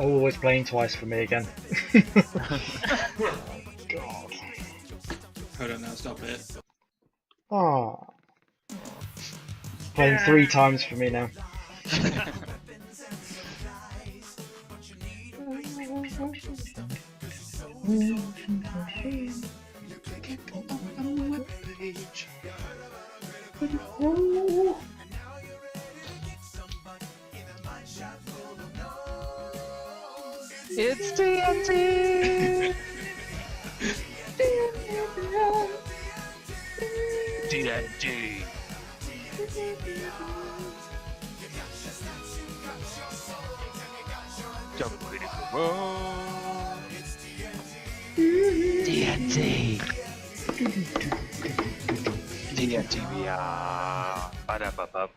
Always playing twice for me again. God. Hold on now, stop it. Ah. Playing 3 times for me now. It's D&Tea! D&Tea! Don't wait for more! D&Tea! D&Tea, yeah! Ba-da-ba-ba.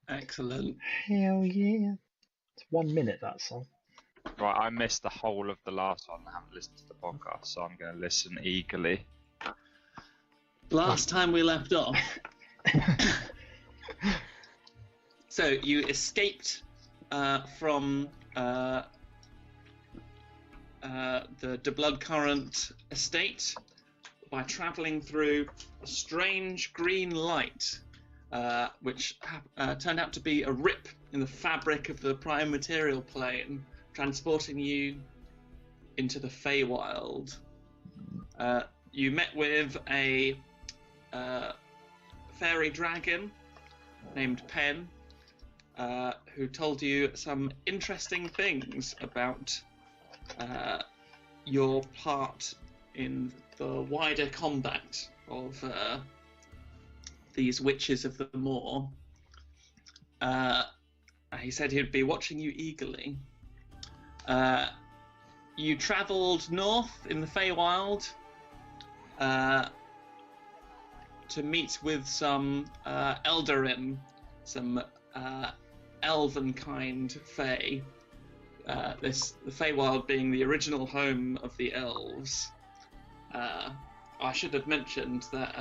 Excellent. Hell yeah. It's 1 minute, that song. Right, I missed the whole of the last one. I haven't listened to the podcast, so I'm going to listen eagerly. Last time we left off. So you escaped from the De Bloodcurrent estate by travelling through a strange green light, which turned out to be a rip in the fabric of the prime material plane, transporting you into the Feywild. You met with a fairy dragon named Pen, who told you some interesting things about your part in the wider combat of these witches of the moor. He said he'd be watching you eagerly. You travelled north in the Feywild to meet with some Eldarin, some elven kind Fey. The Feywild being the original home of the elves. I should have mentioned that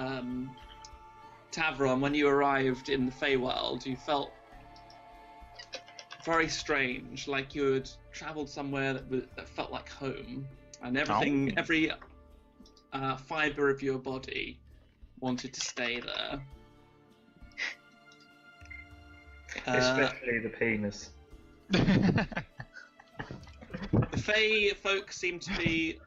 Tavron, when you arrived in the Feywild, you felt very strange, like you had travelled somewhere that felt like home, and everything, every fibre of your body wanted to stay there. Especially the penis. The Fey folk seem to be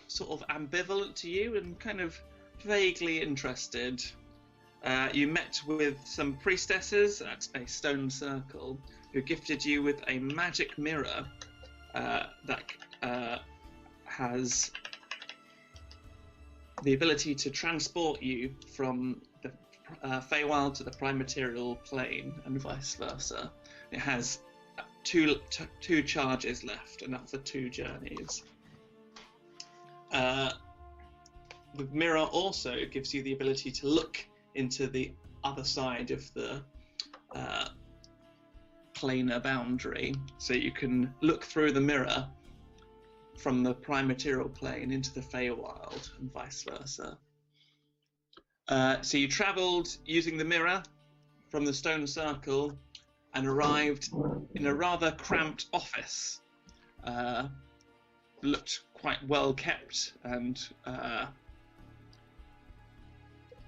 sort of ambivalent to you and kind of vaguely interested. You met with some priestesses at a stone circle who gifted you with a magic mirror that has the ability to transport you from the Feywild to the prime material plane and vice versa. It has two charges left, enough for 2 journeys. The mirror also gives you the ability to look into the other side of the planar boundary, so you can look through the mirror from the prime material plane into the Feywild and vice versa. So you travelled using the mirror from the stone circle and arrived in a rather cramped office. Looked quite well kept and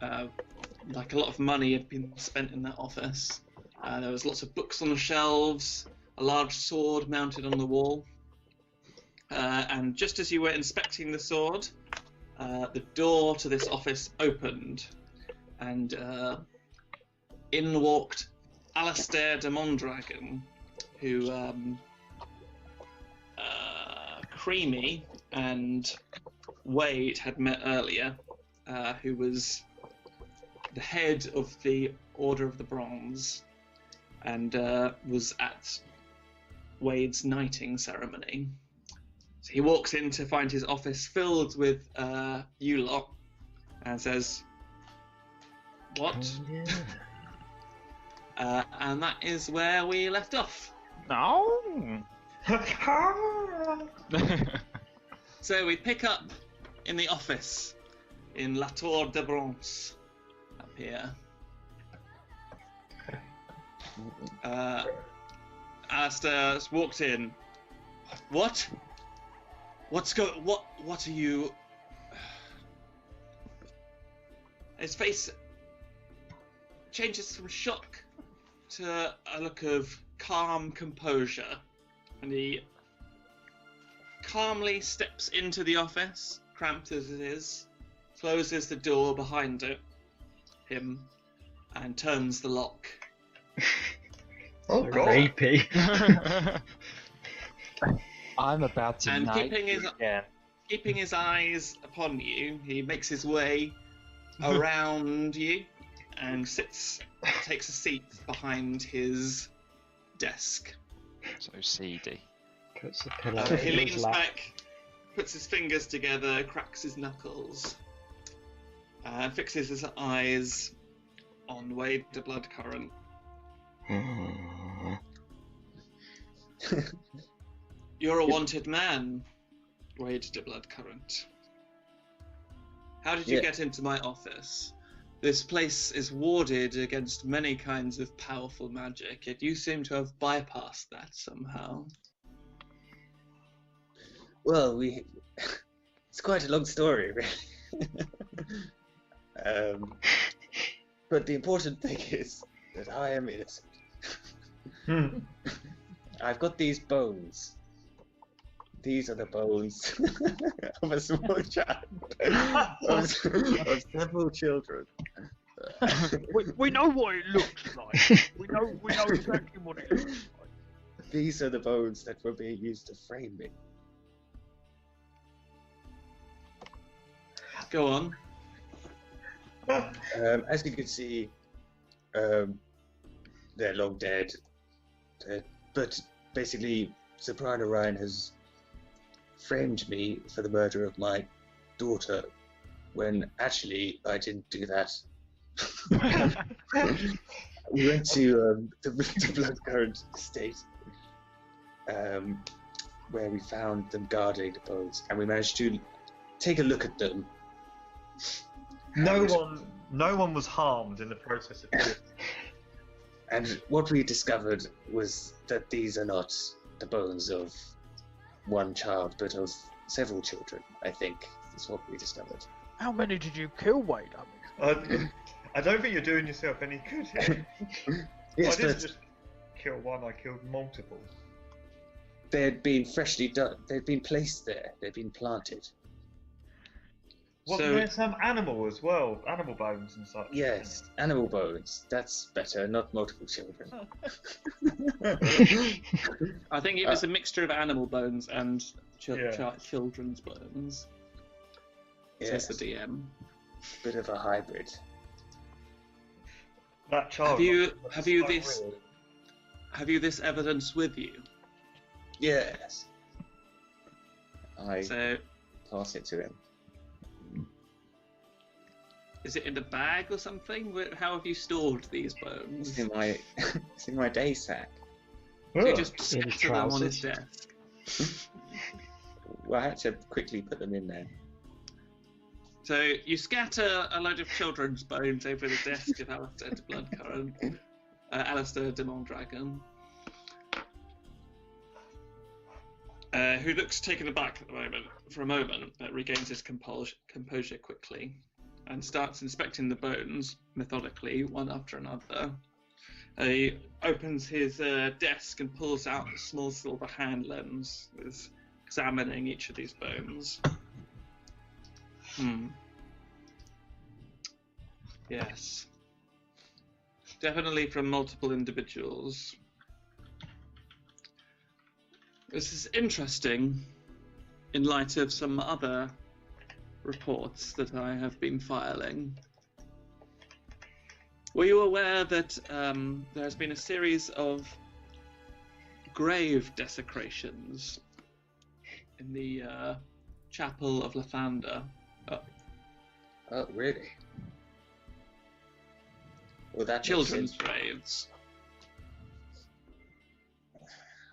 like a lot of money had been spent in that office. There was lots of books on the shelves, a large sword mounted on the wall. And just as you were inspecting the sword, the door to this office opened, and in walked Alistair de Mondragon, who Creamy and Wade had met earlier, who was the head of the Order of the Bronze, and was at Wade's knighting ceremony. So he walks in to find his office filled with you lot, and says, "What?" And that is where we left off. No! So we pick up in the office in La Tour de Bronze, up here. Alistair walked in. What? What are you? His face changes from shock to a look of calm composure, and he calmly steps into the office, cramped as it is, closes the door behind him, and turns the lock. Oh, God. Creepy. I'm about to And knife you again. keeping his eyes upon you, he makes his way around you and takes a seat behind his desk. So seedy. Puts the pillow He in his leans lap. back, puts his fingers together, cracks his knuckles, and fixes his eyes on Wade the Bloodcurrent. You're a wanted man, Wade the Bloodcurrent. How did you get into my office? This place is warded against many kinds of powerful magic, yet you seem to have bypassed that somehow. Well, it's quite a long story, really. But the important thing is that I am innocent. I've got these bones. These are the bones of a small child, of several children. We know what it looks like. We know exactly what it looks like. These are the bones that were being used to frame me. Go on. As you can see, they're long dead. But basically, Sir Brian Orion has framed me for the murder of my daughter, when actually I didn't do that. We went to the Bloodcurrent estate, where we found them guarding the bones, and we managed to take a look at them. No one was harmed in the process of this. And what we discovered was that these are not the bones of one child, but of several children, I think, is what we discovered. How many did you kill, Wade? I don't think you're doing yourself any good here. Yes, I didn't but just kill one, I killed multiple. they had been freshly done. They'd been placed there. They'd been planted. Wasn't there some animal as well? Animal bones and such? Yes, animal bones. That's better, not multiple children. I think it was a mixture of animal bones and children's bones. Yes, Says the DM. bit of a hybrid. That child. Have you this evidence with you? Yes. I So, pass it to him. is it in a bag or something? How have you stored these bones? It's in my day sack. So you just In his scatter them on his trousers. desk. Well, I had to quickly put them in there. So you scatter a load of children's bones over the desk of Alistair de Bloodcurrent, Alistair de Mondragon, who looks taken aback at the moment. For a moment, regains his composure quickly, and starts inspecting the bones methodically, one after another. He opens his desk and pulls out a small silver hand lens, examining each of these bones. Yes. Definitely from multiple individuals. This is interesting in light of some other reports that I have been filing. Were you aware that there has been a series of grave desecrations in the chapel of Lathander? Oh, really? Well, that Children's graves.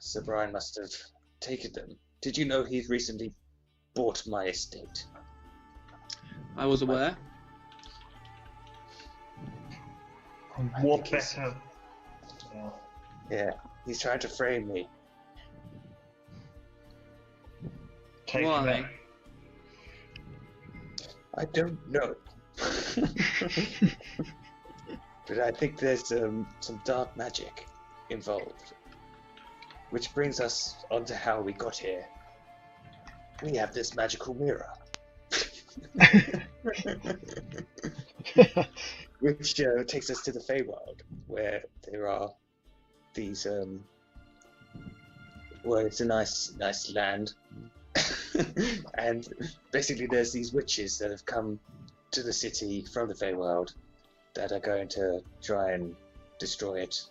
Sir Brian must have taken them. Did you know he's recently bought my estate? I was aware. What better? Yeah, he's trying to frame me. Take him Why? out. I don't know. But I think there's some dark magic involved. Which brings us on to how we got here. We have this magical mirror. Which takes us to the Feywild, where there are these, well, it's a nice land. And basically there's these witches that have come to the city from the Feywild that are going to try and destroy it.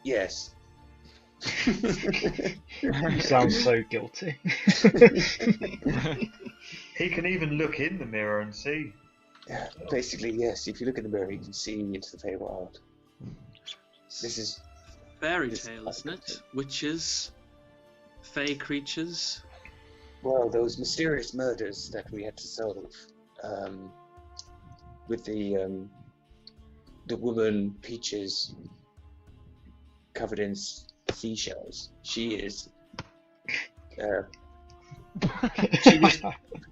Yes. You sound so guilty. He can even look in the mirror and see. Yeah, basically, yes. If you look in the mirror, you can see into the Feywild. This is Fairy This- tale, isn't it? Witches, fey creatures. well, those mysterious murders that we had to solve. With the woman Peaches covered in seashells. She is.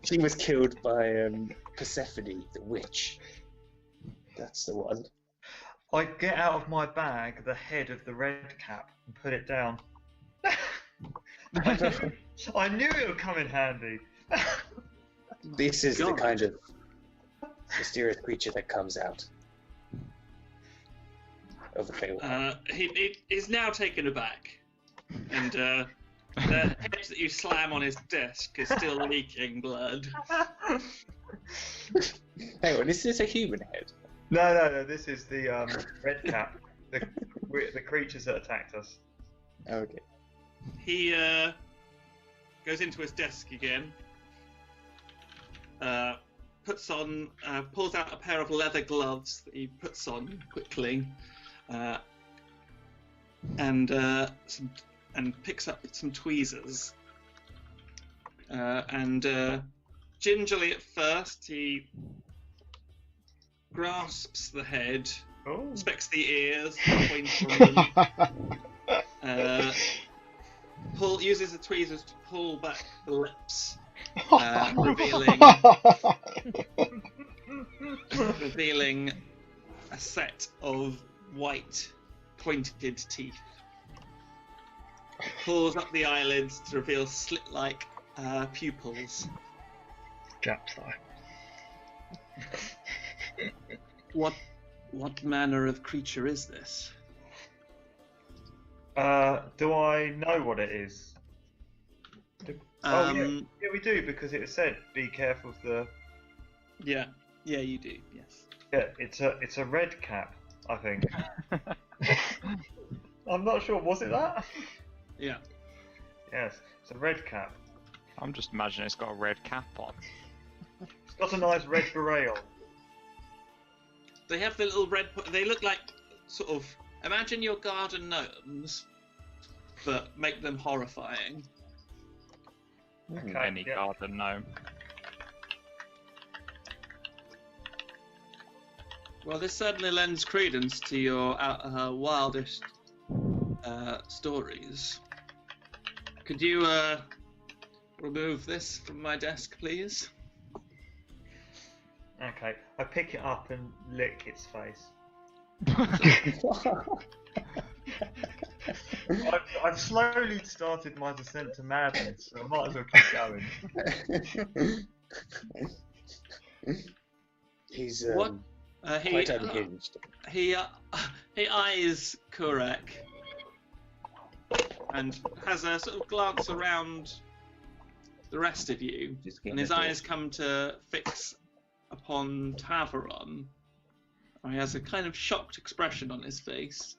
She was killed by Persephone, the witch. That's the one. I get out of my bag the head of the red cap and put it down. I knew it would come in handy. This is the God. kind of mysterious creature that comes out of the Feywild. He is now taken aback, and the head that you slam on his desk is still leaking blood. Hang on, is this a human head? No, this is the red cap. The creatures that attacked us. Okay. He goes into his desk again, pulls out a pair of leather gloves that he puts on quickly, and picks up some tweezers. And gingerly at first, he grasps the head, Oh. inspects the ears, points on them, uses the tweezers to pull back the lips, revealing a set of white pointed teeth. Pulls up the eyelids to reveal slit-like pupils. Jap's eye. What manner of creature is this? Do I know what it is? Oh yeah, we do because it said be careful of the. Yeah, you do. Yes. Yeah, it's a red cap, I think. I'm not sure. Was it that? Yeah. Yes, it's a red cap. I'm just imagining it's got a red cap on. It's got a nice red beret on. They have the little red. They look like sort of. Imagine your garden gnomes, but make them horrifying. Okay, Any yeah. garden gnome. Well, this certainly lends credence to your wildest stories. Could you remove this from my desk, please? Okay, I pick it up and lick its face. I've slowly started my descent to madness, so I might as well keep going. He's What? quite unhinged. He eyes Kurek and has a sort of glance around the rest of you, and his eyes come to fix upon Taveron. He has a kind of shocked expression on his face.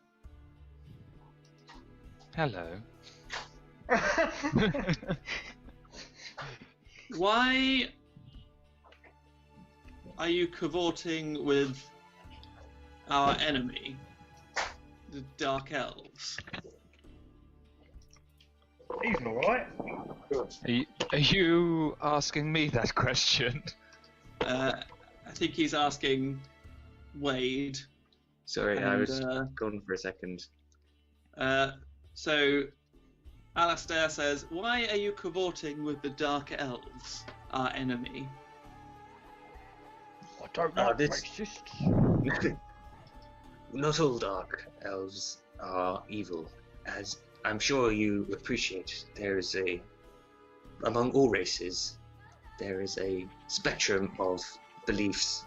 Hello. Why are you cavorting with our enemy, the Dark Elves? He's alright. Are you asking me that question? I think he's asking Wade. Sorry, I And, was gone for a second. So, Alastair says, "Why are you cavorting with the Dark Elves, our enemy?" I don't know, racist. Not all dark elves are evil, as I'm sure you appreciate. Among all races, there is a spectrum of beliefs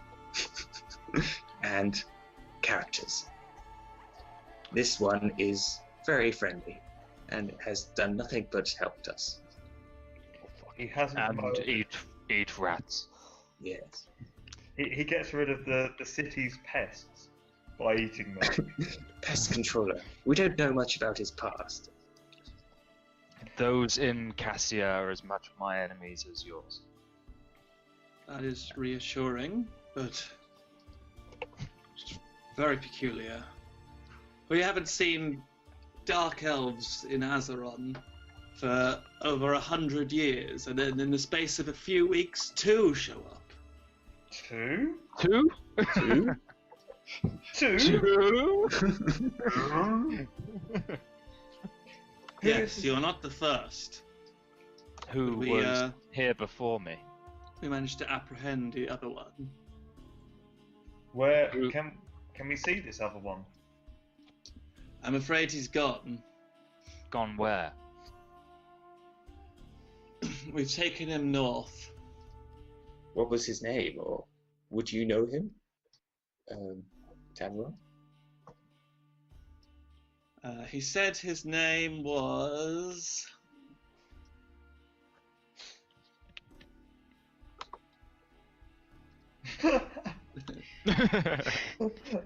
and characters. This one is very friendly and has done nothing but helped us. He hasn't. And eat rats. Yes. He gets rid of the city's pests by eating them. Pest controller. We don't know much about his past. Those in Cassia are as much my enemies as yours. That is reassuring, but very peculiar. We haven't seen Dark Elves in Azeron for over 100 years, and then in the space of a few weeks, 2 show up. 2? 2? 2? 2? 2? Yes, you're not the first. Who We, was here before me? We managed to apprehend the other one. Where can we see this other one? I'm afraid he's gone. Gone where? We've taken him north. What was his name, or would you know him? Tamara? He said his name was...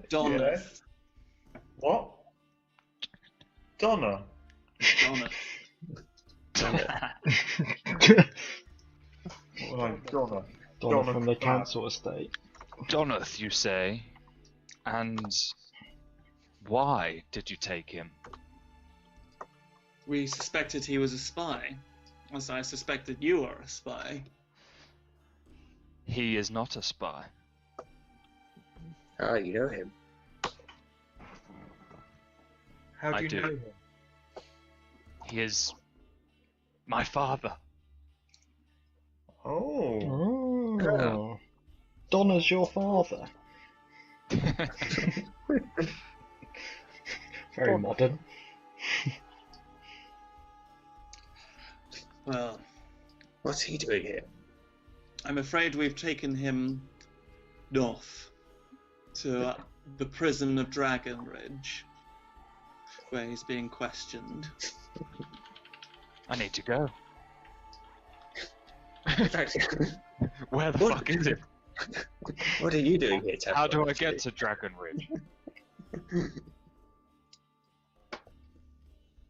Donna. Yes. What? Donna. Donna. Oh, Donna. Donna from the Clark. council estate. Donath, you say? And why did you take him? We suspected he was a spy, as I suspected you were a spy. He is not a spy. Ah, you know him. How do I you do. know him? He is my father. Oh. Oh. Donna's your father. Very modern. Well, What's he doing here? I'm afraid we've taken him north to the prison of Dragon Ridge, where he's being questioned. I need to go. In fact, Where the What? fuck is it? what are you doing here, Tamara? How do I get to Dragon Ridge?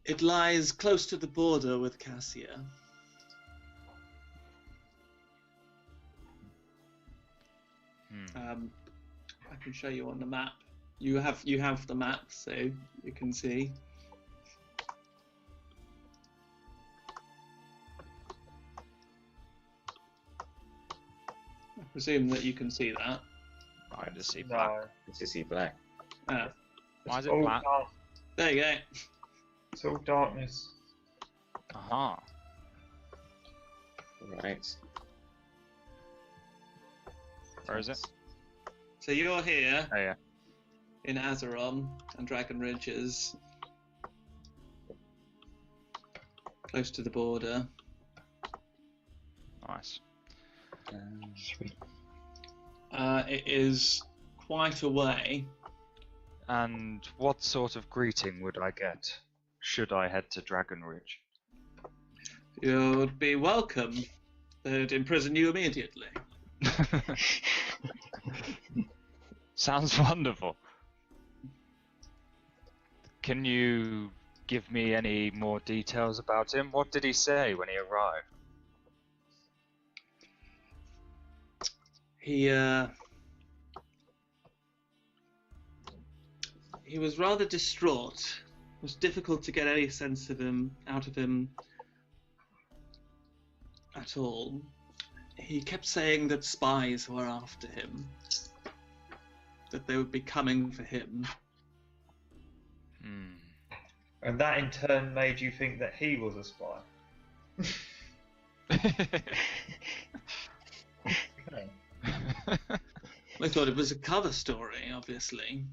It lies close to the border with Cassia. I can show you on the map. You have the map, so you can see. I presume that you can see that. I just see black. No. It's just see black. Ah, Why is it all black? dark. there you go. It's all darkness. Aha. Right. Where is it? So you're here Oh yeah. in Azeron, and Dragon Ridge is close to the border. Nice. Sweet. It is quite a way. And what sort of greeting would I get should I head to Dragon Ridge? You'd be welcome. They'd imprison you immediately. Sounds wonderful. Can you give me any more details about him? What did he say when he arrived? He was rather distraught. It was difficult to get any sense of him out of him at all. He kept saying that spies were after him. that they would be coming for him. And that in turn made you think that he was a spy. I thought it was a cover story, obviously.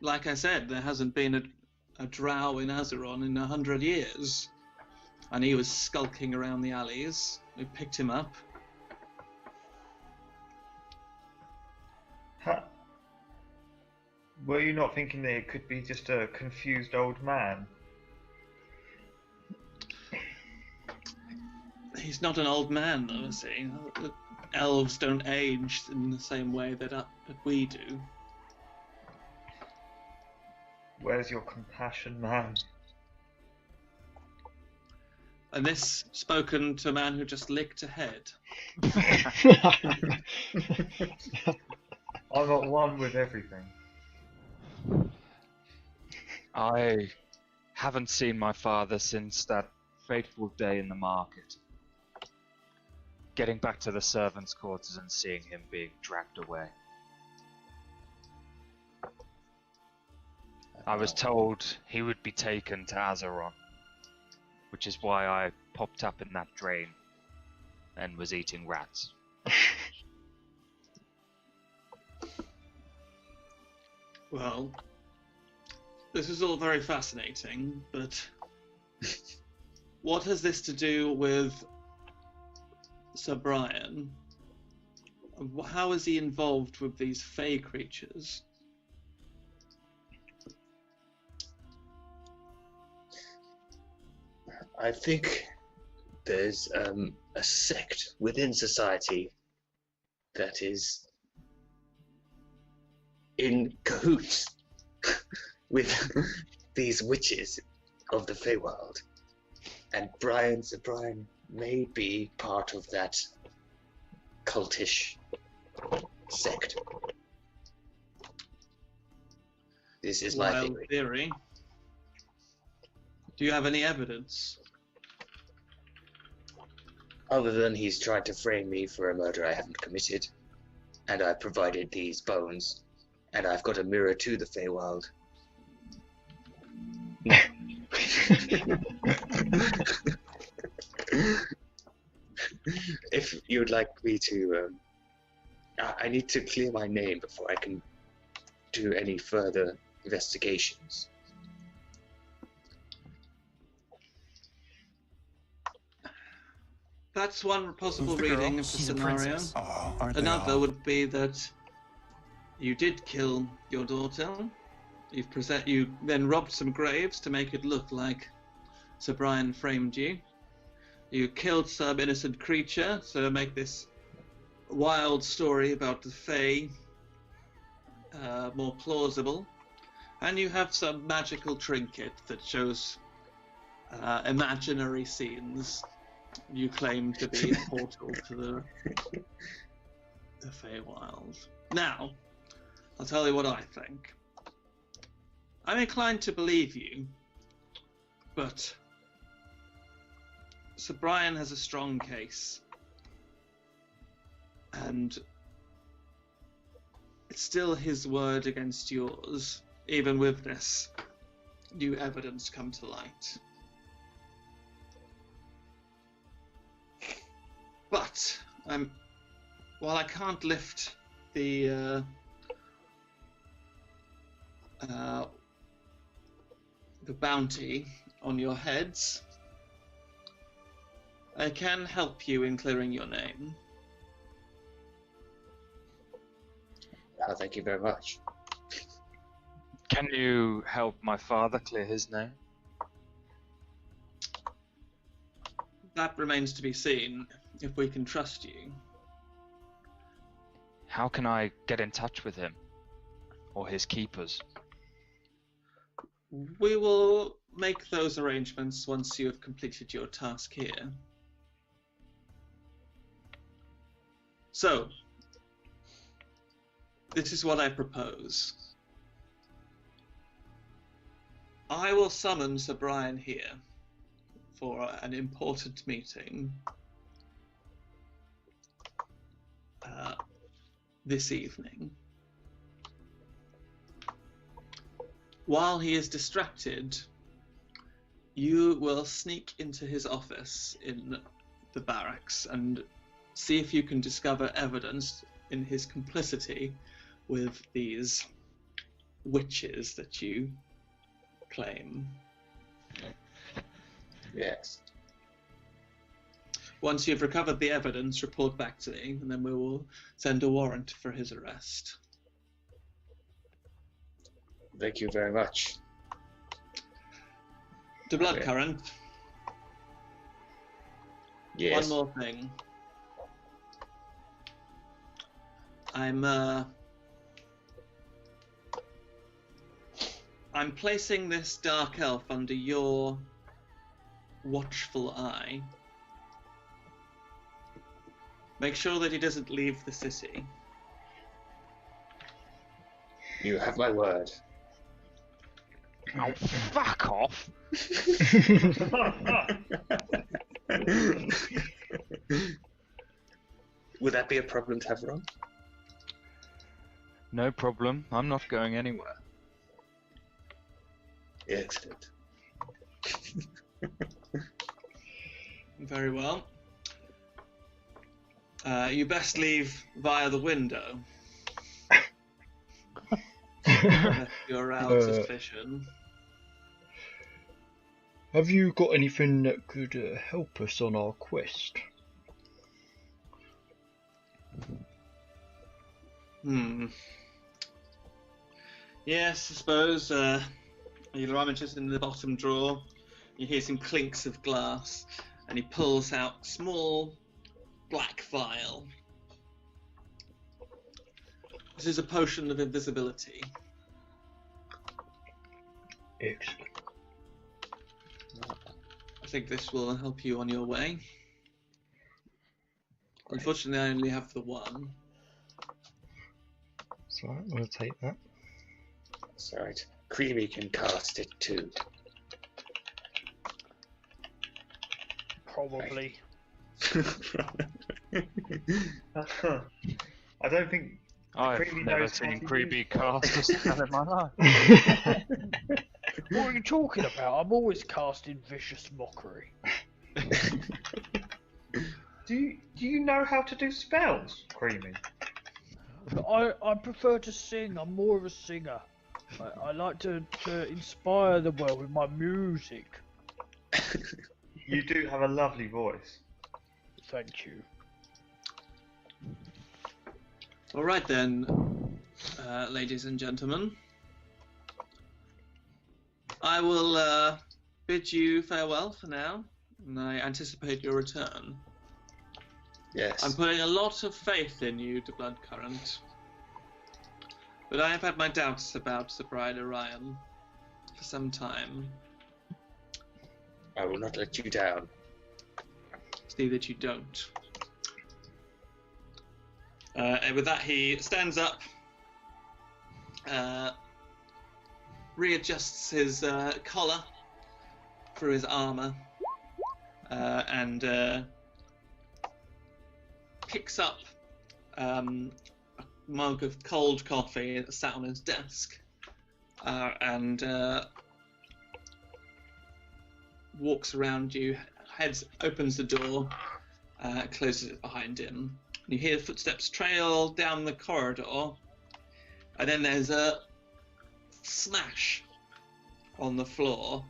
Like I said, there hasn't been a drow in Azeron in 100 years. And he was skulking around the alleys. We picked him up. Were you not thinking that it could be just a confused old man? He's not an old man, though, is he? Elves don't age in the same way that we do. Where's your compassion, man? And this spoken to a man who just licked a head. I'm at one with everything. I haven't seen my father since that fateful day in the market. Getting back to the servants' quarters and seeing him being dragged away. I was told he would be taken to Azeron, which is why I popped up in that drain and was eating rats. Well, this is all very fascinating, but what has this to do with Sir Brian? How is he involved with these fey creatures? I think there's a sect within society that is in cahoots with these witches of the Feywild, and Sir Brian may be part of that cultish sect. This is my theory. Do you have any evidence? Other than he's tried to frame me for a murder I haven't committed, and I provided these bones, and I've got a mirror to the Feywild. If you'd like me to, I need to clear my name before I can do any further investigations. That's one possible reading of the scenario. Another would be that you did kill your daughter. You then robbed some graves to make it look like Sir Brian framed you. You killed some innocent creature to make this wild story about the Fae more plausible. And you have some magical trinket that shows imaginary scenes you claim to be a portal to the Feywild. Now, I'll tell you what I think. I'm inclined to believe you, but Sir Brian has a strong case, and it's still his word against yours, even with this new evidence come to light. But while I can't lift the bounty on your heads, I can help you in clearing your name. Thank you very much. Can you help my father clear his name? That remains to be seen, if we can trust you. How can I get in touch with him? Or his keepers? We will make those arrangements once you have completed your task here. So, this is what I propose. I will summon Sir Brian here for an important meeting this evening. while he is distracted, you will sneak into his office in the barracks and see if you can discover evidence in his complicity with these witches that you claim. Yes. Once you've recovered the evidence, report back to me, and then we will send a warrant for his arrest. Thank you very much. The blood current. Yes. One more thing. I'm placing this dark elf under your watchful eye. Make sure that he doesn't leave the city. You have my word. Oh, fuck off! Would that be a problem to have wrong? No problem. I'm not going anywhere. Excellent. Very well. You best leave via the window. Unless you're out suspicion. Have you got anything that could help us on our quest? Yes, I suppose. He rummages in the bottom drawer. You hear some clinks of glass, and he pulls out a small black vial. This is a potion of invisibility. Excellent. I think this will help you on your way. Unfortunately, I only have the one. That's alright, we'll take that. That's alright. Creamy can cast it too. Probably. I don't think I've Creamy never knows how seen to Creepy use- cast a spell in my life. What are you talking about? I'm always casting vicious mockery. Do you know how to do spells, Creamy? I prefer to sing. I'm more of a singer. I like to inspire the world with my music. You do have a lovely voice. Thank you. All right then, ladies and gentlemen. I will bid you farewell for now, and I anticipate your return. Yes. I'm putting a lot of faith in you, the Blood Current. But I have had my doubts about the Bride Orion for some time. I will not let you down. See that you don't. And with that, he stands up, readjusts his collar through his armor, and picks up a mug of cold coffee that sat on his desk, and walks around you, opens the door, closes it behind him. You hear footsteps trail down the corridor, and then there's a smash on the floor.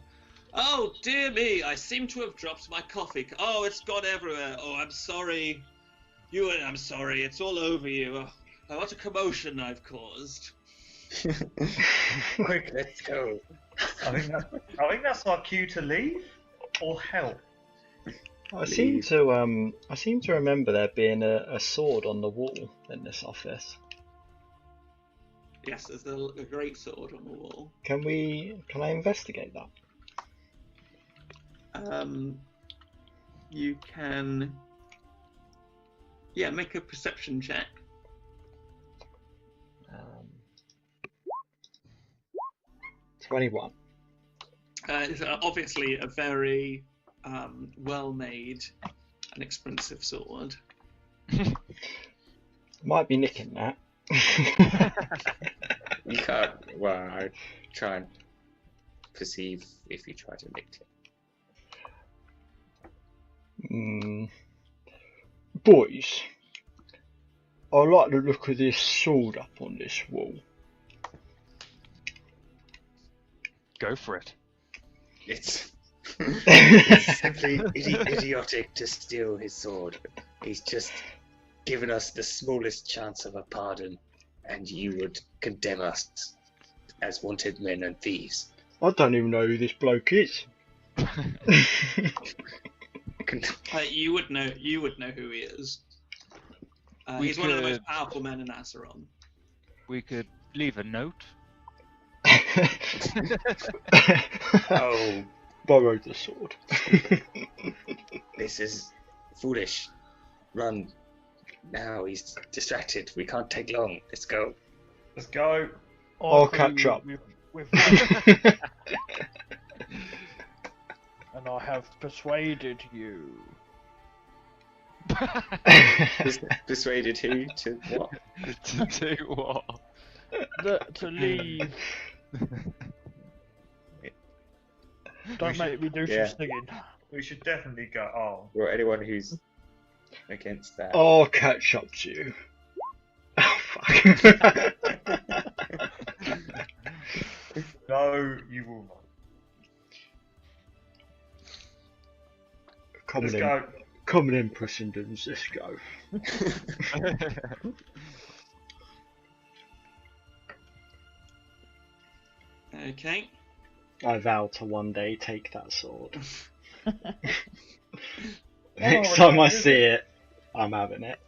Oh dear me, I seem to have dropped my coffee. Oh, it's gone everywhere. Oh, I'm sorry. I'm sorry, it's all over you. Oh, what a commotion I've caused. Quick, let's go. I think that's our cue to leave or help. I seem to remember there being a sword on the wall in this office. Yes, there's a great sword on the wall. Can I investigate that? You can, make a perception check. 21. It's obviously a very well-made and expensive sword. Might be nicking that. You can't. Well, I try and perceive if you try to lick it. Boys, I like the look of this sword up on this wall. Go for it. It's simply idiotic to steal his sword. He's just given us the smallest chance of a pardon, and you would condemn us as wanted men and thieves. I don't even know who this bloke is. You would know who he is. He's one of the most powerful men in Azeron. We could leave a note. Oh, Borrowed the sword. this is foolish. Run. Now he's distracted. We can't take long. Let's go. Let's go. I'll catch up. With and I have persuaded you. Persuaded who to what? To do what? To leave. Don't make me do some singing. We should definitely go. Oh. Well, anyone who's against that. I'll catch up to you. Oh, fuck. No, you will not. Let's go. Come in, Pussendons, let's go. Okay. I vow to one day take that sword. Next time I see it, I'm having it.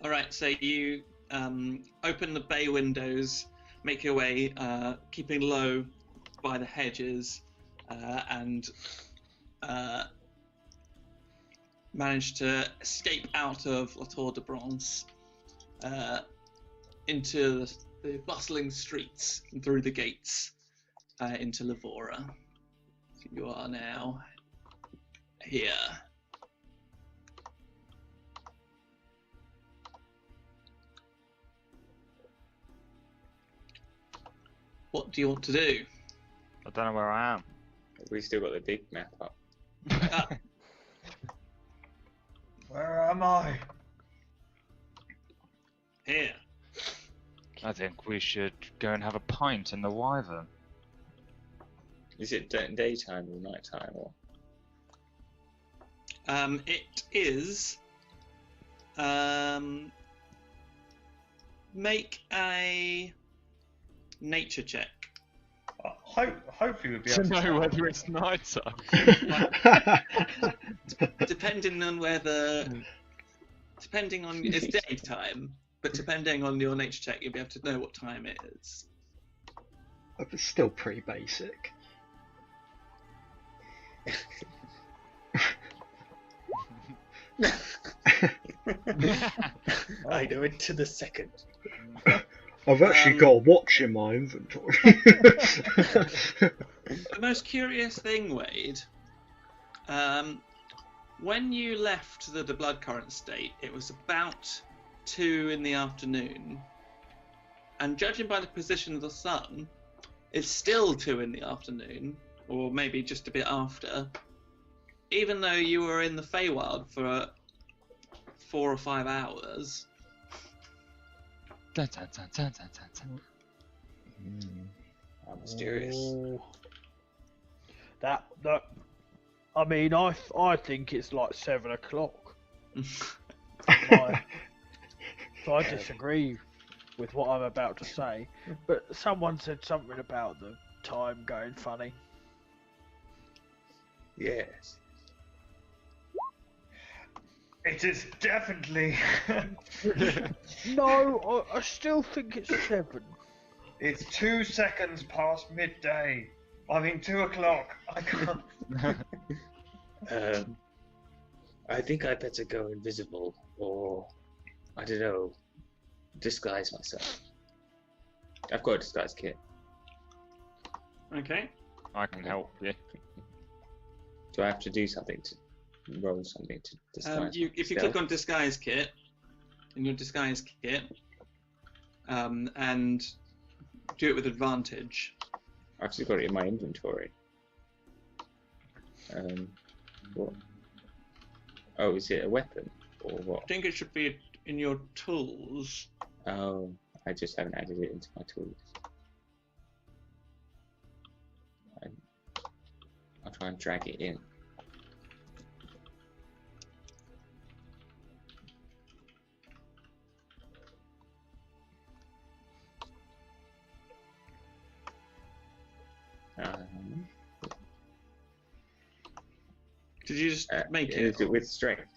Alright, so you open the bay windows, make your way, keeping low by the hedges, and manage to escape out of La Tour de Bronze into the bustling streets and through the gates into Lavora. You are now here. What do you want to do? I don't know where I am. We still got the big map up. Where am I? Here. I think we should go and have a pint in the Wyvern. Is it daytime or nighttime or? It is. Make a nature check. Hopefully we'll be To able to know whether it's nighttime. Depending on it's daytime, but depending on your nature check, you'll be able to know what time it is. It's still pretty basic. I know it to the second. I've actually got a watch in my inventory. The most curious thing, Wade, when you left the Bloodcurrent state, it was about 2 in the afternoon, and judging by the position of the sun, it's still 2 in the afternoon, or maybe just a bit after, even though you were in the Feywild for 4 or 5 hours. Dun, dun, dun, dun, dun, dun, dun. How mysterious. Oh. That. I mean, I think it's like 7 o'clock. So I disagree with what I'm about to say. But someone said something about the time going funny. Yes. It is definitely. No, I still think it's 7. It's 2 seconds past midday. I mean 2 o'clock. I can't. I think I better go invisible, or I don't know, disguise myself. I've got a disguise kit. Okay. I can help you. Do I have to do something to roll something to disguise? If you click on Disguise Kit, in your Disguise Kit, and do it with advantage. I've still got it in my inventory. What? Oh, is it a weapon or what? I think it should be in your tools. Oh, I just haven't added it into my tools. I'll try and drag it in. Did you just make it? Is it with strength?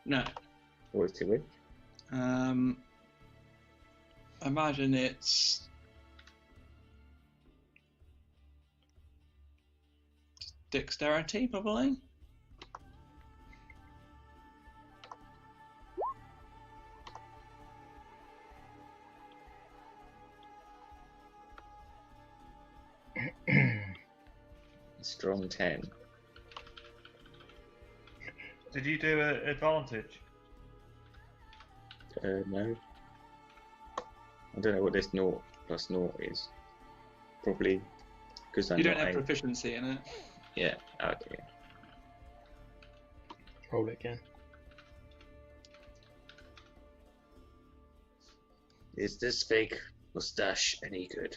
No. What is it with? Imagine it's dexterity, probably. Strong 10. Did you do an advantage? No. I don't know what this 0 plus 0 is. Probably because I'm You don't not have proficiency in it. Yeah, okay. Roll it again. Is this fake mustache any good?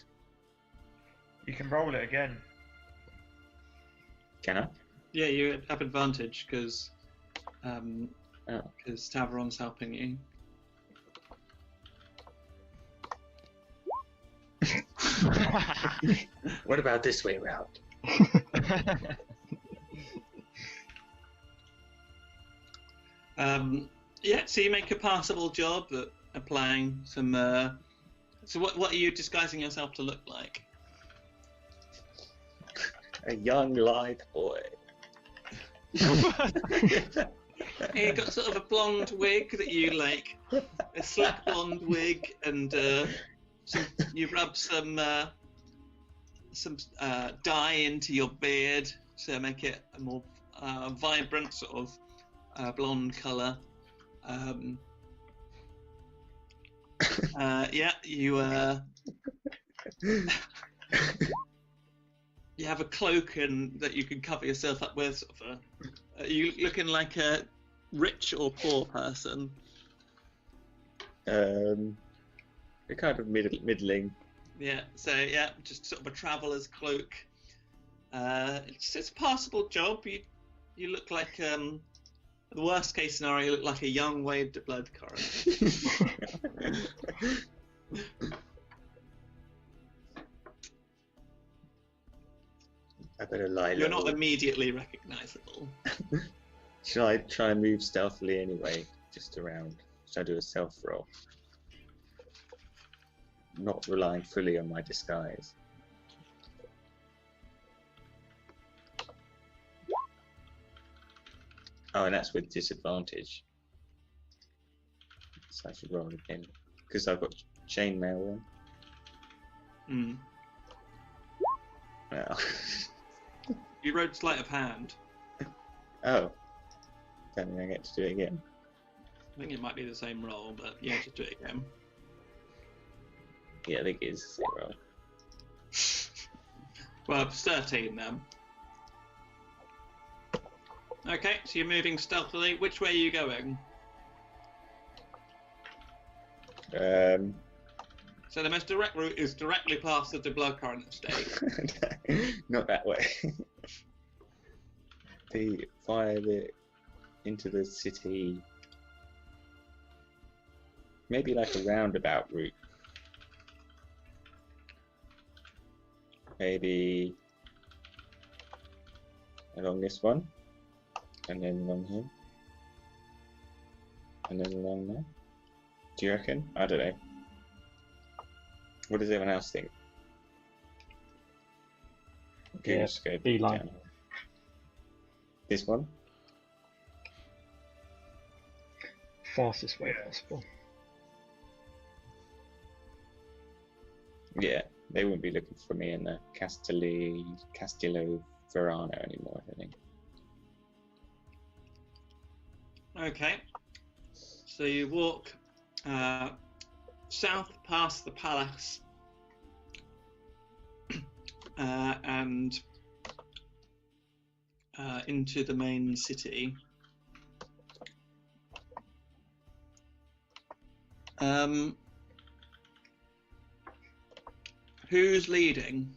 You can roll it again. Can I? Yeah, you have advantage because Tavron's helping you. What about this way round? Yeah, so you make a passable job at applying some. So what are you disguising yourself to look like? A young, lithe boy. You got sort of a blonde wig that you like, a slick blonde wig, and you rub some dye into your beard to make it a more vibrant sort of blonde colour. Yeah, you have a cloak and that you can cover yourself up with. Sort of are you looking like a rich or poor person? A kind of middling. Yeah, so yeah, just sort of a traveller's cloak. It's a passable job. You look like the worst case scenario, you look like a young Wade de Bloodcurrent. I better lie low. You're not immediately recognisable. Should I try and move stealthily anyway, just around? Should I do a stealth roll? Not relying fully on my disguise. Oh, and that's with disadvantage. So I should roll again. Because I've got chainmail on. Well. You wrote sleight of hand. Oh. Don't think I get to do it again. I think it might be the same roll, but yeah, just do it again. Yeah, I think it is the same roll. Well, it's 13 then. Okay, so you're moving stealthily. Which way are you going? So the most direct route is directly past the Bloodcurrent estate. Not that way. Into the city. Maybe like a roundabout route. Maybe along this one, and then along here, and then along there. Do you reckon? I don't know. What does everyone else think? Okay, let's go beeline. down. This one? Fastest way possible. Yeah, they wouldn't be looking for me in the Castillo Verano anymore, I think. Okay, so you walk south past the palace and into the main city. Who's leading?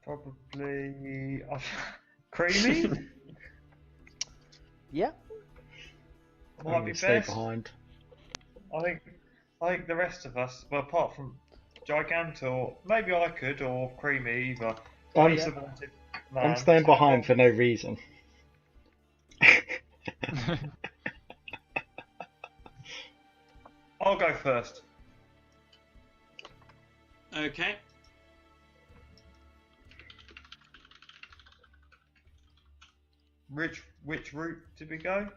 Probably Creamy. Yeah. Might be Stay best. behind. I think the rest of us, well, apart from Gigantor, maybe I could, or Creamy either. I'm, He's a wanted man. I'm staying behind for no reason. I'll go first. Okay. Which route did we go?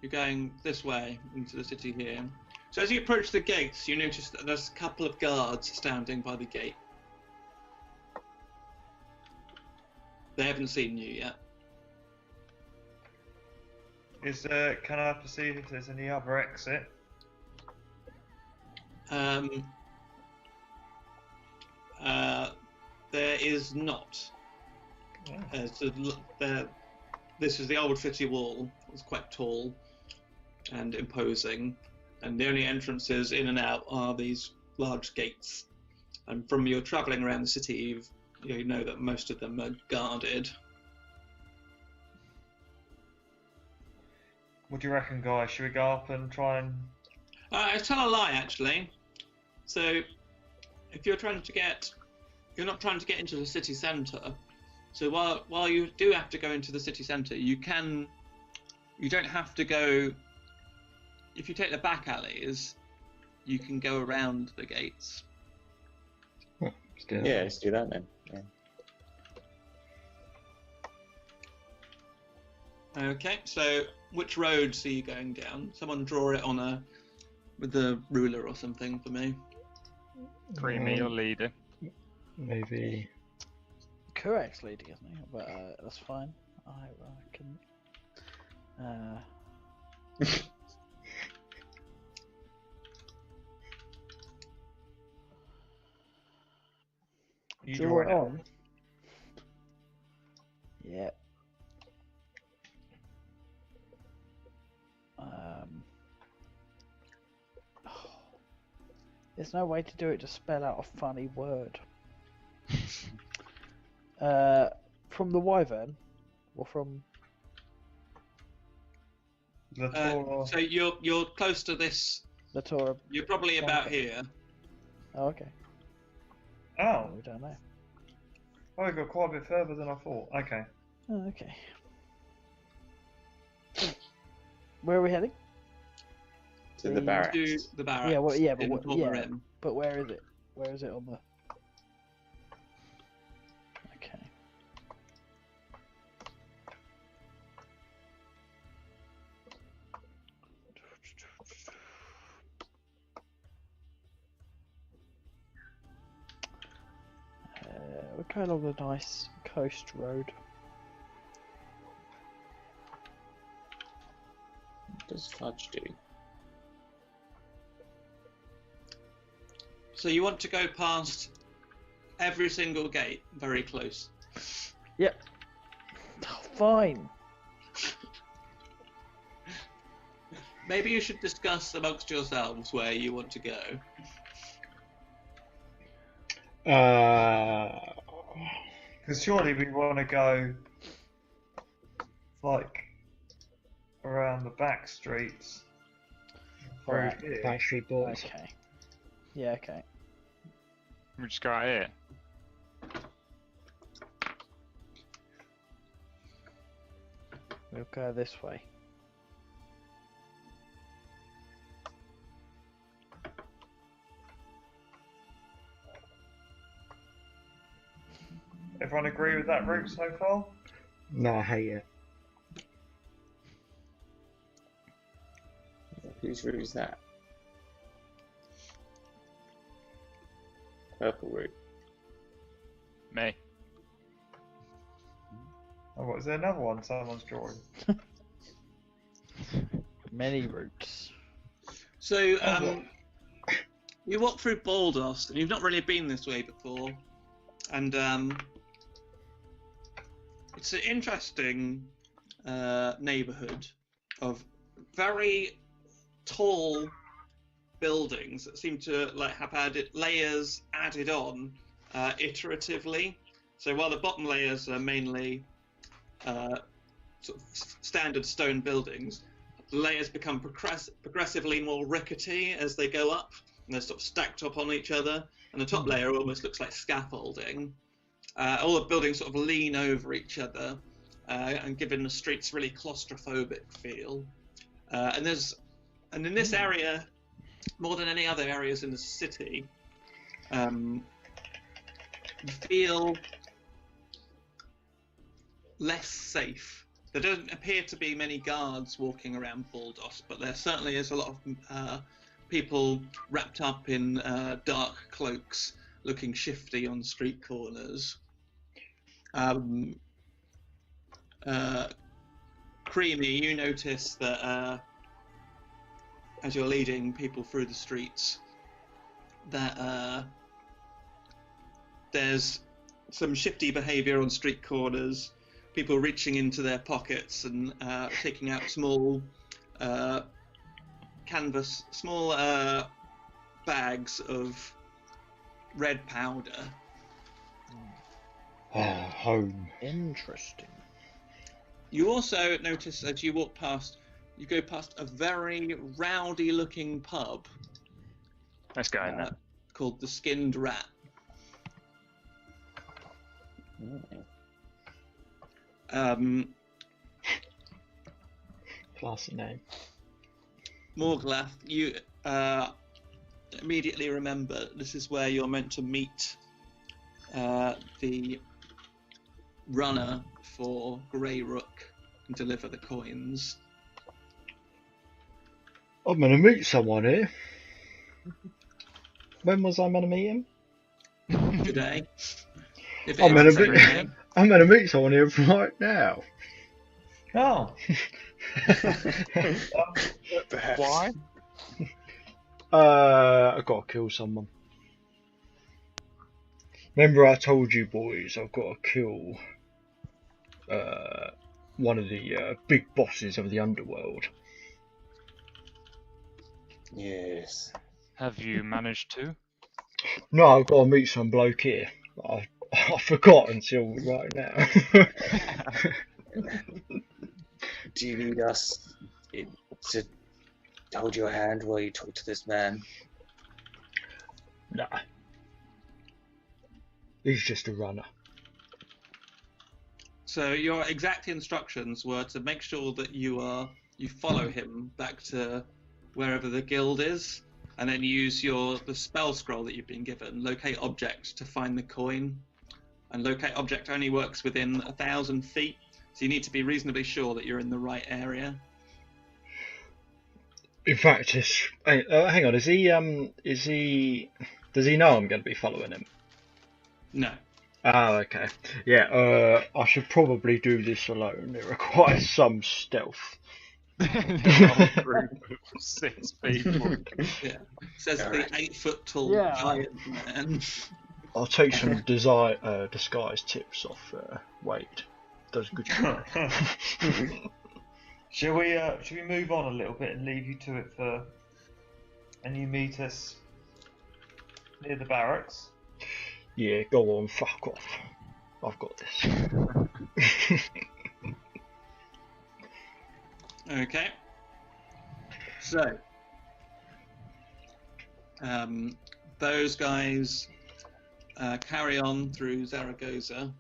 You're going this way into the city here. So as you approach the gates, you notice that there's a couple of guards standing by the gate. They haven't seen you yet. Can I perceive if there's any other exit? There is not. This is the old city wall. It's quite tall and imposing, and the only entrances in and out are these large gates. And from your travelling around the city, you know that most of them are guarded. What do you reckon, guys? Should we go up and try and... I tell a lie, actually. So, if you're not trying to get into the city centre. So while you do have to go into the city centre, you don't have to go. If you take the back alleys, you can go around the gates. Yeah, let's do that then. Yeah. Okay, so which roads are you going down? Someone draw it with a ruler or something for me. Creamy, you're leading. Maybe. Correct, leading, isn't he? But that's fine. I reckon. You Draw draw it it on. Yeah. There's no way to do it to spell out a funny word. From the wyvern, or from? So you're close to this. The Torah. You're probably about here. Oh, okay. Oh. We don't know. Oh, we got quite a bit further than I thought. Okay. Oh, okay. Where are we heading? To the barracks. To the barracks. Yeah, well, yeah, but in Polverin. But where is it? Where is it on the? Okay. We're going along a nice coast road. What does fudge do? So you want to go past every single gate, very close. Yep. Oh, fine. Maybe you should discuss amongst yourselves where you want to go. Because surely we want to go, like, around the back streets. Through here. Backstreet Boys. Okay. Yeah, okay. We just go out here. We'll go this way. Everyone agree with that route so far? No, I hate it. Whose route is that? Purple route. Me. Oh, what, is there another one someone's drawing? Many routes. So, what? you walk through Baldos, and you've not really been this way before, and it's an interesting neighbourhood of very tall buildings that seem to have had layers added on iteratively. So while the bottom layers are mainly sort of standard stone buildings, the layers become progressively more rickety as they go up, and they're sort of stacked up on each other, and the top layer almost looks like scaffolding. All the buildings sort of lean over each other and giving the streets really claustrophobic feel. And in this area, more than any other areas in the city, you feel less safe. There don't appear to be many guards walking around Baldos, but there certainly is a lot of people wrapped up in dark cloaks, looking shifty on street corners. Creamy, you notice that as you're leading people through the streets, that there's some shifty behaviour on street corners, people reaching into their pockets and taking out small bags of red powder. Home. Interesting. You also notice as you walk past, you go past a very rowdy-looking pub. Let's go in there. Called the Skinned Rat. Classy name. Morglath, you immediately remember this is where you're meant to meet the runner for Grey Rook and deliver the coins. I'm gonna meet someone here. When was I gonna meet him? Today. I'm gonna meet someone here right now. Oh. Why? I gotta kill someone. Remember I told you boys I've got to kill one of the big bosses of the underworld. Yes. Have you managed to? No, I've got to meet some bloke here. I forgot until right now. Do you need us to hold your hand while you talk to this man? Nah. He's just a runner. So your exact instructions were to make sure that you follow him back to wherever the guild is, and then use the spell scroll that you've been given, locate object, to find the coin. And locate object only works within 1,000 feet, so you need to be reasonably sure that you're in the right area. In fact, hang on. Does he know I'm going to be following him? No. Ah, okay. Yeah. I should probably do this alone. It requires some stealth. The whole group of 6 people. Yeah. Says the Alright. 8-foot tall Yeah. giant man. I'll take some disguise tips off Wade. Does a good job. Shall we move on a little bit and leave you to it and you meet us near the barracks? Yeah, go on, fuck off. I've got this. Okay. So, those guys carry on through Zaragoza,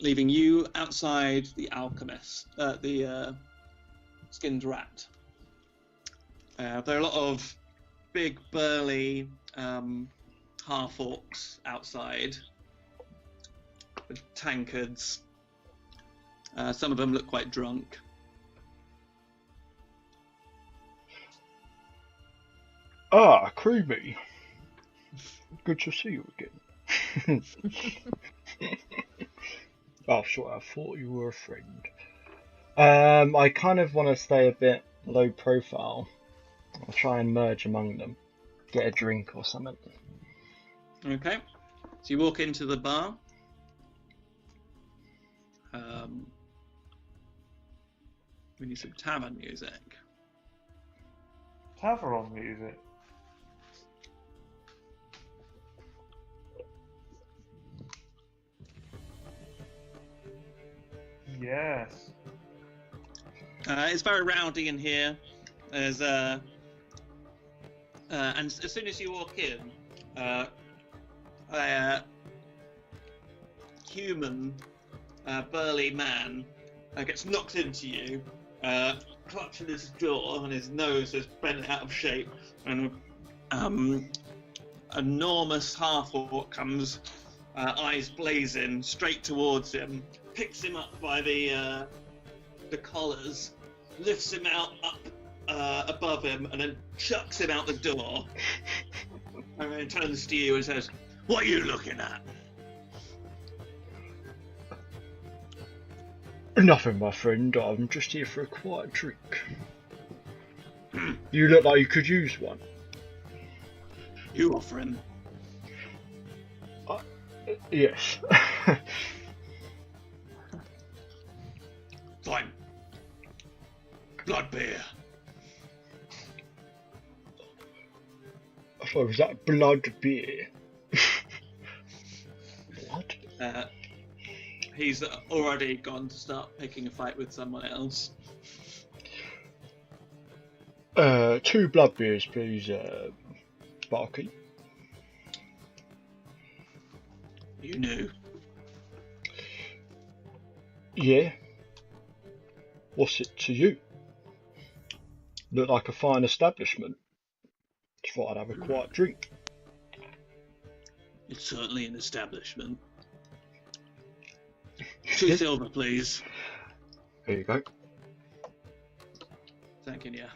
leaving you outside the alchemist, the Skinned Rat. There are a lot of big, burly half-orcs outside with tankards. Some of them look quite drunk. Ah, Creamy. Good to see you again. Oh, sure, I thought you were a friend. I kind of want to stay a bit low profile. I'll try and merge among them. Get a drink or something. Okay. So you walk into the bar. We need some tavern music. Tavern music. Yes. It's very rowdy in here. There's and as soon as you walk in, a human, burly man gets knocked into you, clutching his jaw, and his nose is bent out of shape, and enormous half-orc comes, eyes blazing, straight towards him, picks him up by the collars, lifts him out up above him, and then chucks him out the door. And then turns to you and says, "What are you looking at?" Nothing, my friend. I'm just here for a quiet drink. You look like you could use one. You offer him. Yes. Fine. Blood beer. I thought, was that blood beer? What? He's already gone to start picking a fight with someone else. 2 blood beers, please, Barkeep. You knew. Yeah. What's it to you? Look like a fine establishment. Just thought I'd have a quiet drink. It's certainly an establishment. 2 silver, please. Here you go. Thanking you.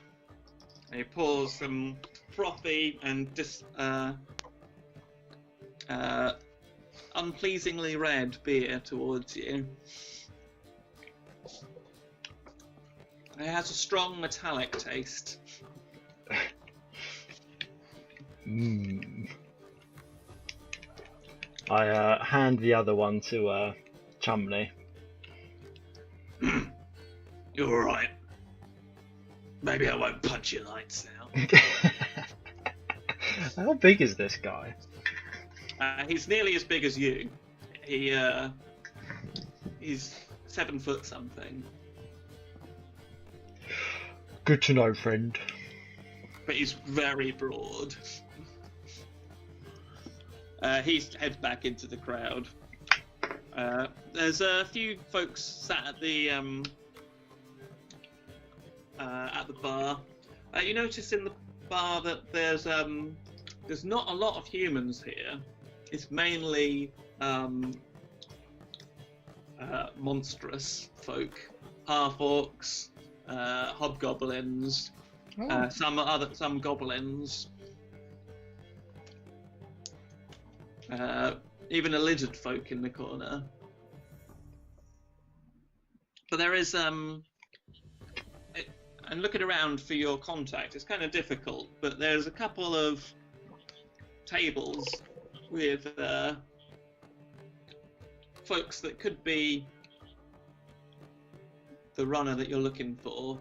And he pours some frothy and unpleasingly red beer towards you. It has a strong metallic taste. I hand the other one to Chumley. You're alright. Maybe I won't punch your lights now. How big is this guy? He's nearly as big as you. He's 7 foot something. Good to know, friend. But he's very broad. He heads back into the crowd. There's a few folks sat at the bar. You notice in the bar that there's not a lot of humans here. It's mainly monstrous folk, half-orcs, hobgoblins, some goblins, even a lizard folk in the corner. But there is and looking around for your contact, it's kind of difficult. But there's a couple of tables with folks that could be the runner that you're looking for.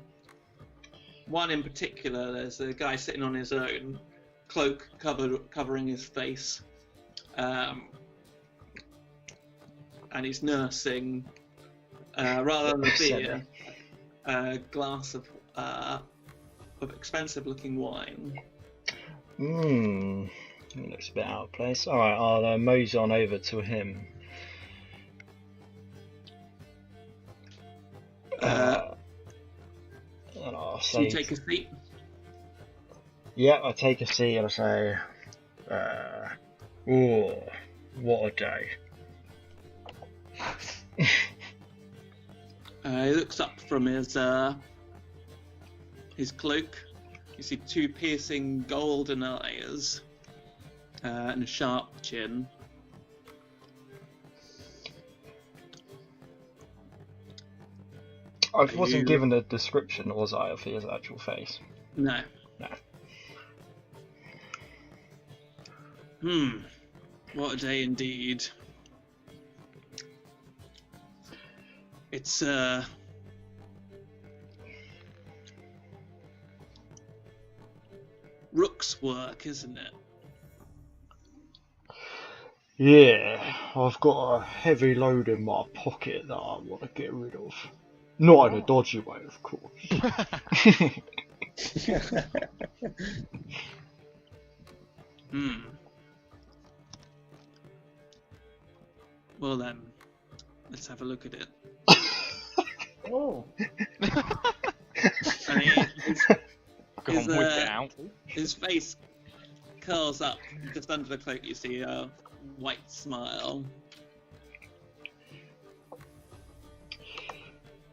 One in particular, there's a guy sitting on his own, cloak covering his face, and he's nursing, rather than a beer, a glass of expensive-looking wine. It looks a bit out of place. Alright, I'll mosey on over to him. And I'll say, So you take a seat? Yeah, I take a seat and I say, oh, what a day. He looks up from his cloak. You see 2 piercing golden eyes and a sharp chin. I Are wasn't you- given a description, was I, of his actual face? No. No. What a day indeed. It's Rook's work, isn't it? Yeah, I've got a heavy load in my pocket that I want to get rid of. Not in a dodgy way, of course. Well then, let's have a look at it. Oh. And Go on, whip it out. his face curls up. Just under the cloak you see a white smile.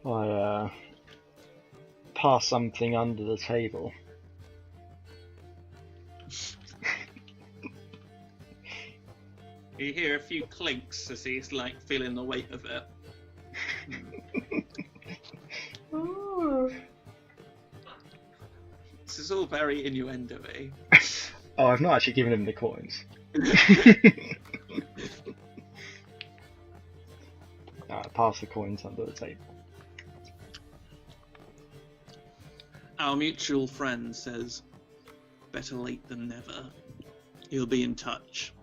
I pass something under the table. You hear a few clinks as he's like feeling the weight of it. This is all very innuendo-y. Oh, I've not actually given him the coins. I pass the coins under the table. Our mutual friend says, better late than never. He'll be in touch.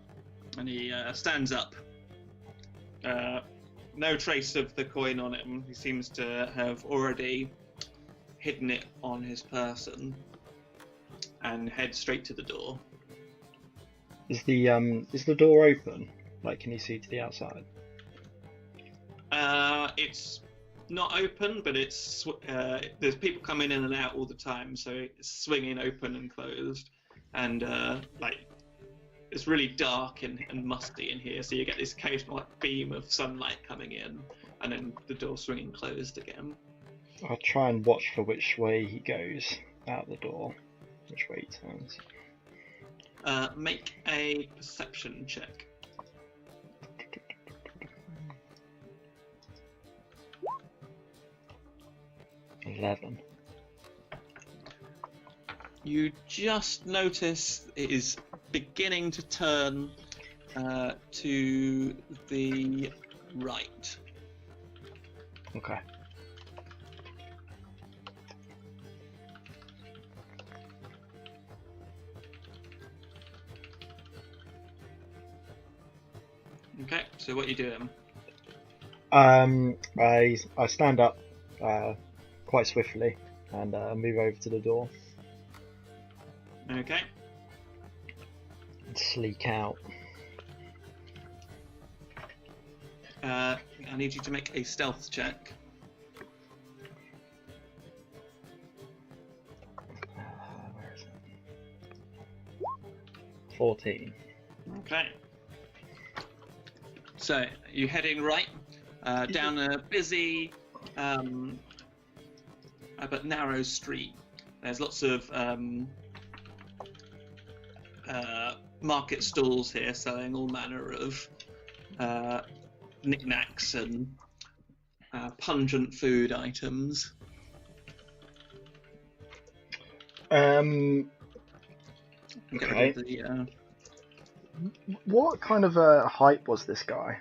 And he stands up. No trace of the coin on him. He seems to have already hidden it on his person and heads straight to the door. Is the door open? Like, can you see to the outside? It's not open, but it's there's people coming in and out all the time, so it's swinging open and closed, and like it's really dark and musty in here, so you get this occasional like, beam of sunlight coming in, and then the door swinging closed again. I'll try and watch for which way he goes out the door, which way he turns. Make a perception check. 11. You just notice it is beginning to turn to the right. Okay. Okay, so what are you doing? I stand up quite swiftly and move over to the door Okay. and sleek out. I need you to make a stealth check. Where is it? 14. Okay. So you're heading right down a busy but narrow street. There's lots of market stalls here selling all manner of knickknacks and pungent food items. Okay. Get rid of the, What kind of height was this guy?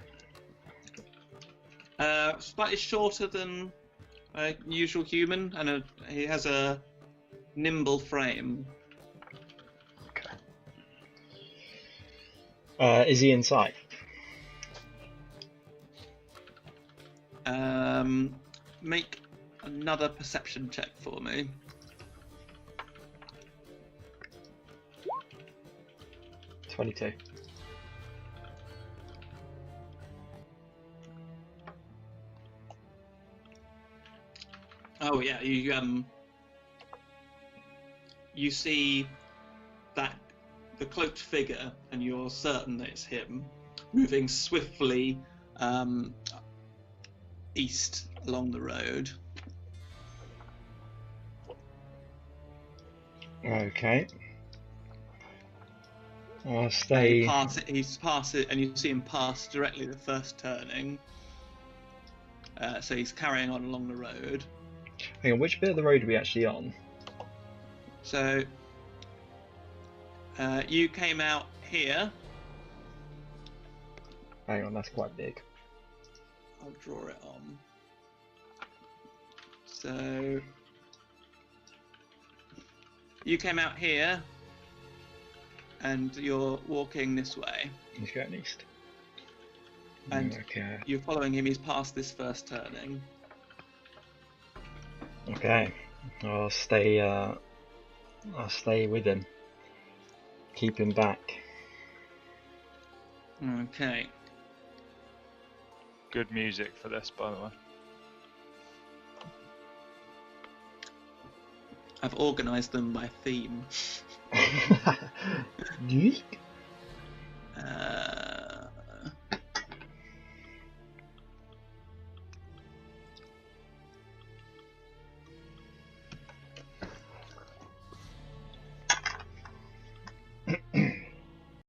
slightly shorter than a usual human, and he has a nimble frame. Okay. Is he in sight? Make another perception check for me. $22. Oh yeah, you see that the cloaked figure, and you're certain that it's him, moving swiftly east along the road. Okay. I'll stay. He's past it, and you see him pass directly the first turning. So he's carrying on along the road. Hang on, which bit of the road are we actually on? So you came out here. Hang on, that's quite big. I'll draw it on. So you came out here, and you're walking this way. He's going east. And Okay. you're following him. He's past this first turning. Okay. I'll stay with him. Keep him back. Okay. Good music for this, by the way. I've organised them by theme. Yeet.